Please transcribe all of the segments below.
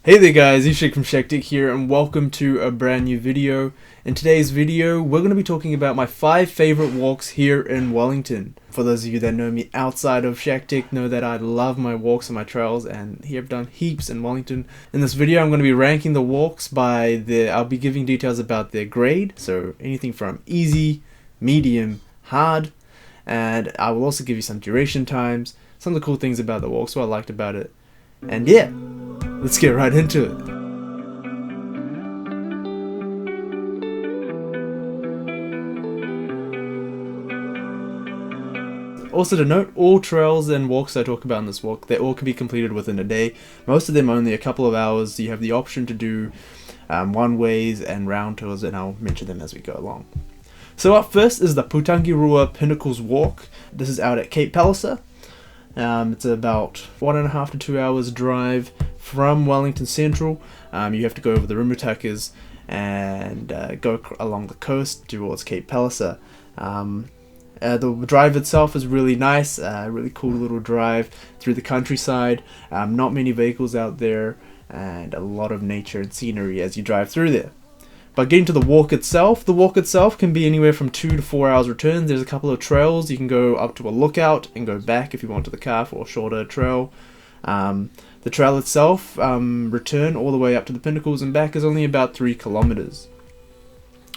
Hey there guys, Ishik from Shaktik here and welcome to a brand new video. In today's video, we're going to be talking about my 5 favorite walks here in Wellington. For those of you that know me outside of Shaktik know that I love my walks and my trails, and here I've done heaps in Wellington. In this video I'm going to be ranking the walks by I'll be giving details about their grade, so anything from easy, medium, hard, and I will also give you some duration times, some of the cool things about the walks, what I liked about it, and yeah. Let's get right into it. Also to note, all trails and walks I talk about in this walk, they all can be completed within a day. Most of them are only a couple of hours. You have the option to do one-ways and round tours, and I'll mention them as we go along. So up first is the Putangirua Pinnacles walk. This is out at Cape Palliser. It's about 1.5 to 2 hours drive from Wellington Central. You have to go over the Rimutakas and go along the coast towards Cape Palliser. The drive itself is really nice, really cool little drive through the countryside. Not many vehicles out there and a lot of nature and scenery as you drive through there. But getting to the walk itself can be anywhere from 2 to 4 hours return. There's a couple of trails. You can go up to a lookout and go back if you want to the car for a shorter trail. The trail itself, return all the way up to the Pinnacles and back, is only about 3 kilometers.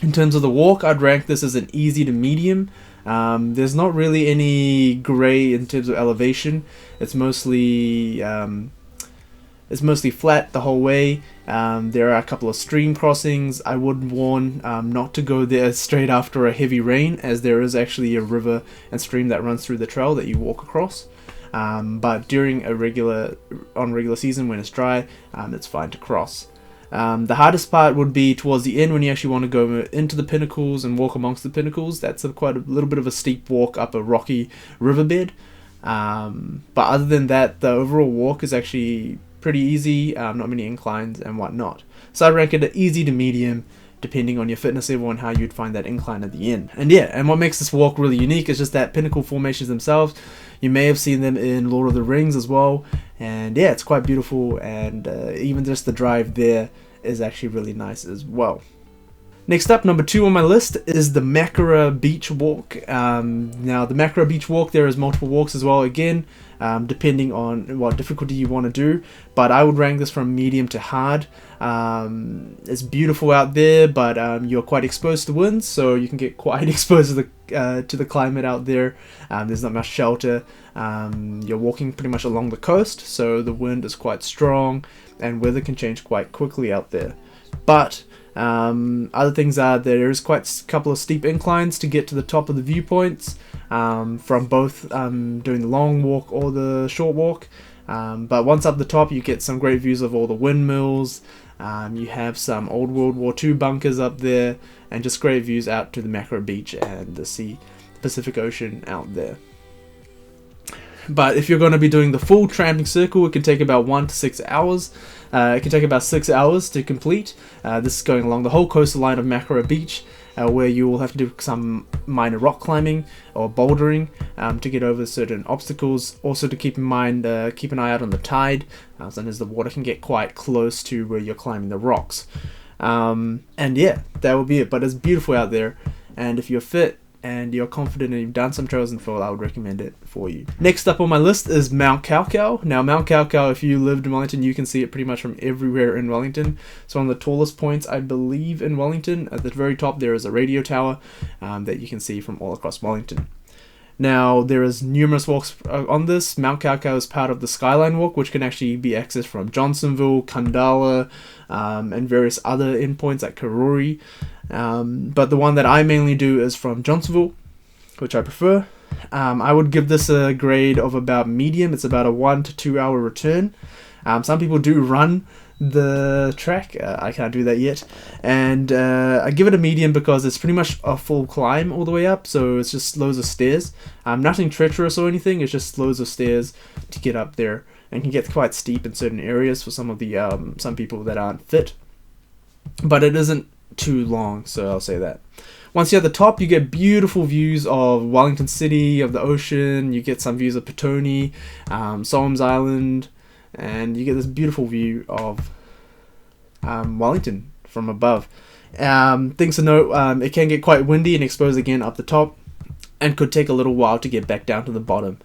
In terms of the walk, I'd rank this as an easy to medium. There's not really any grey in terms of elevation. It's mostly flat the whole way. There are a couple of stream crossings. I would warn not to go there straight after a heavy rain, as there is actually a river and stream that runs through the trail that you walk across. But during regular season when it's dry, it's fine to cross. The hardest part would be towards the end when you actually want to go into the Pinnacles and walk amongst the Pinnacles. That's quite a little bit of a steep walk up a rocky riverbed. But other than that, the overall walk is actually pretty easy, not many inclines and whatnot. So I rank it an easy to medium, depending on your fitness level and how you'd find that incline at the end. And what makes this walk really unique is just that pinnacle formations themselves. You may have seen them in Lord of the Rings as well, and yeah, it's quite beautiful, and even just the drive there is actually really nice as well. Next up, number 2 on my list is the Makara Beach walk. Now, the Makara Beach walk, there is multiple walks as well, again, depending on what difficulty you want to do, but I would rank this from medium to hard. It's beautiful out there, but you're quite exposed to winds, so you can get quite exposed to the climate out there. There's not much shelter. You're walking pretty much along the coast, so the wind is quite strong, and weather can change quite quickly out there. But other things are there is quite a couple of steep inclines to get to the top of the viewpoints, from both doing the long walk or the short walk. But once up the top, you get some great views of all the windmills. You have some old World War II bunkers up there, and just great views out to the Makara Beach and the Pacific Ocean out there. But if you're going to be doing the full tramping circle, it can take about 1 to 6 hours. It can take about 6 hours to complete. This is going along the whole coastal line of Makara Beach, where you will have to do some minor rock climbing or bouldering to get over certain obstacles. Also to keep in mind, keep an eye out on the tide, sometimes the water can get quite close to where you're climbing the rocks. And yeah, that will be it. But it's beautiful out there, and if you're fit and you're confident and you've done some trails in full, I would recommend it for you. Next up on my list is Mount Kaukau. Now, Mount Kaukau, if you lived in Wellington, you can see it pretty much from everywhere in Wellington. It's one of the tallest points, I believe, in Wellington. At the very top, there is a radio tower that you can see from all across Wellington. Now, there is numerous walks on this. Mount Kaukau is part of the Skyline Walk, which can actually be accessed from Johnsonville, Kandala, and various other endpoints like Karori. But the one that I mainly do is from Johnsonville, which I prefer. I would give this a grade of about medium. It's about a 1 to 2 hour return. Some people do run the track. I can't do that yet, and I give it a medium because it's pretty much a full climb all the way up, so it's just loads of stairs. Nothing treacherous or anything, it's just loads of stairs to get up there, and can get quite steep in certain areas for some people that aren't fit, but it isn't too long, so I'll say that. Once you're at the top, you get beautiful views of Wellington City, of the ocean. You get some views of Petone, Solom's Island, and you get this beautiful view of Wellington Wellington from above. Things to note, it can get quite windy and exposed again up the top, and could take a little while to get back down to the bottom.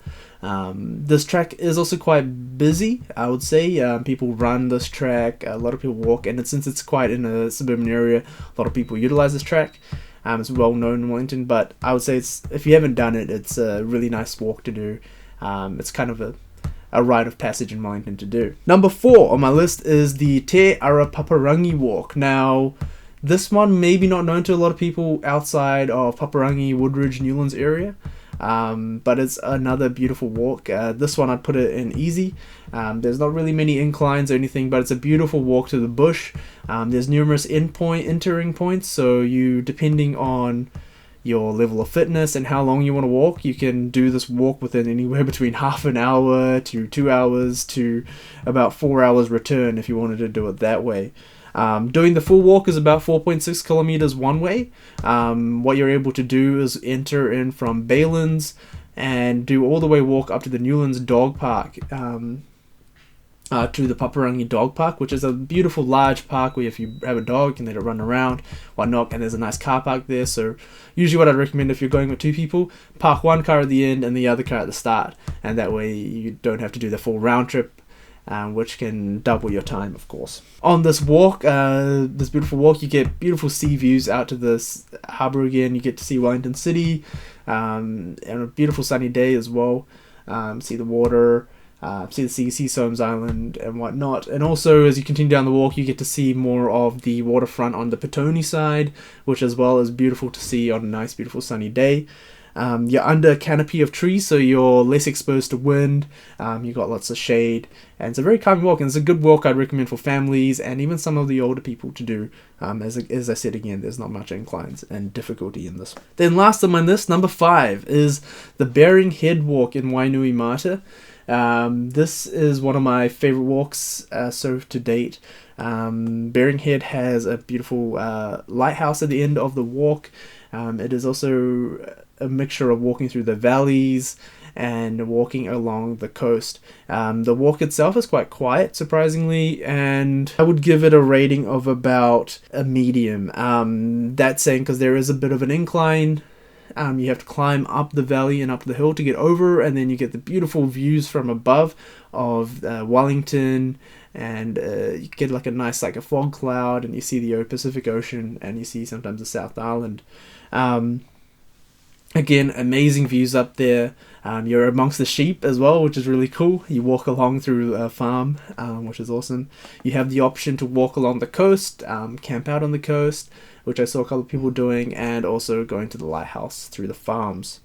This track is also quite busy, I would say. People run this track, a lot of people walk, and since it's quite in a suburban area, a lot of people utilize this track. It's well known in Wellington, but I would say if you haven't done it, it's a really nice walk to do. It's kind of a rite of passage in Wellington to do. Number 4 on my list is the Te Ara Paparangi walk. Now, this one may be not known to a lot of people outside of Paparangi, Woodridge, Newlands area, but it's another beautiful walk. This one I'd put it in easy. There's not really many inclines or anything, but it's a beautiful walk to the bush. There's numerous entering points, so you, depending on your level of fitness and how long you want to walk, you can do this walk within anywhere between half an hour to 2 hours to about 4 hours return if you wanted to do it that way. Doing the full walk is about 4.6 kilometers one way. What you're able to do is enter in from Baylands and do all the way walk up to the Newlands Dog Park, to the Paparangi Dog Park, which is a beautiful large park where if you have a dog you can let it run around, whatnot, and there's a nice car park there. So usually what I'd recommend if you're going with 2 people, park one car at the end and the other car at the start, and that way you don't have to do the full round trip, which can double your time, of course. On this walk, this beautiful walk, you get beautiful sea views out to this harbour again. You get to see Wellington City, and a beautiful sunny day as well. See the water, see the sea, see Soames Island and whatnot. And also, as you continue down the walk, you get to see more of the waterfront on the Petone side, which as well is beautiful to see on a nice, beautiful sunny day. You're under a canopy of trees, so you're less exposed to wind. You've got lots of shade, and it's a very calming walk, and it's a good walk I'd recommend for families and even some of the older people to do. As I said again, there's not much inclines and difficulty in this. Then last on my list, number 5, is the Bearing Head walk in Wainui Mata. This is one of my favorite walks so to date. Bearing Head has a beautiful lighthouse at the end of the walk. It is also a mixture of walking through the valleys and walking along the coast. The walk itself is quite quiet, surprisingly, and I would give it a rating of about a medium. That's saying because there is a bit of an incline. You have to climb up the valley and up the hill to get over, and then you get the beautiful views from above of Wellington, and you get like a nice like a fog cloud, and you see the Pacific Ocean, and you see sometimes the South Island. Again, amazing views up there. You're amongst the sheep as well, which is really cool. You walk along through a farm, which is awesome. You have the option to walk along the coast, camp out on the coast, which I saw a couple of people doing, and also going to the lighthouse through the farms.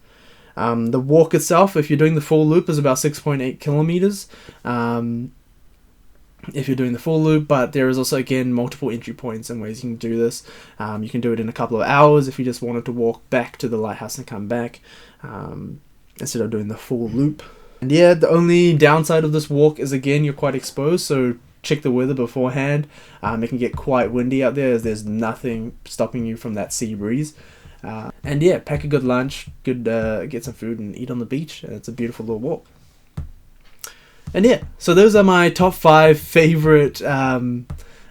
The walk itself, if you're doing the full loop, is about 6.8 kilometers. If you're doing the full loop, but there is also again multiple entry points and ways you can do this. You can do it in a couple of hours if you just wanted to walk back to the lighthouse and come back, instead of doing the full loop. And yeah, the only downside of this walk is again you're quite exposed, so check the weather beforehand. It can get quite windy out there as there's nothing stopping you from that sea breeze. And yeah, pack a good lunch, get some food and eat on the beach. It's a beautiful little walk. And yeah, so those are my top 5 favorite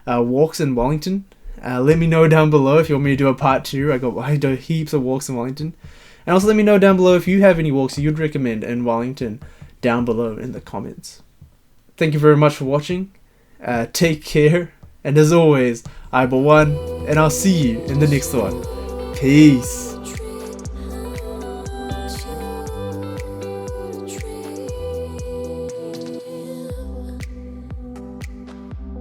walks in Wellington. Let me know down below if you want me to do a part 2. I do heaps of walks in Wellington. And also let me know down below if you have any walks you'd recommend in Wellington down below in the comments. Thank you very much for watching. Take care. And as always, I'm One, and I'll see you in the next one. Peace.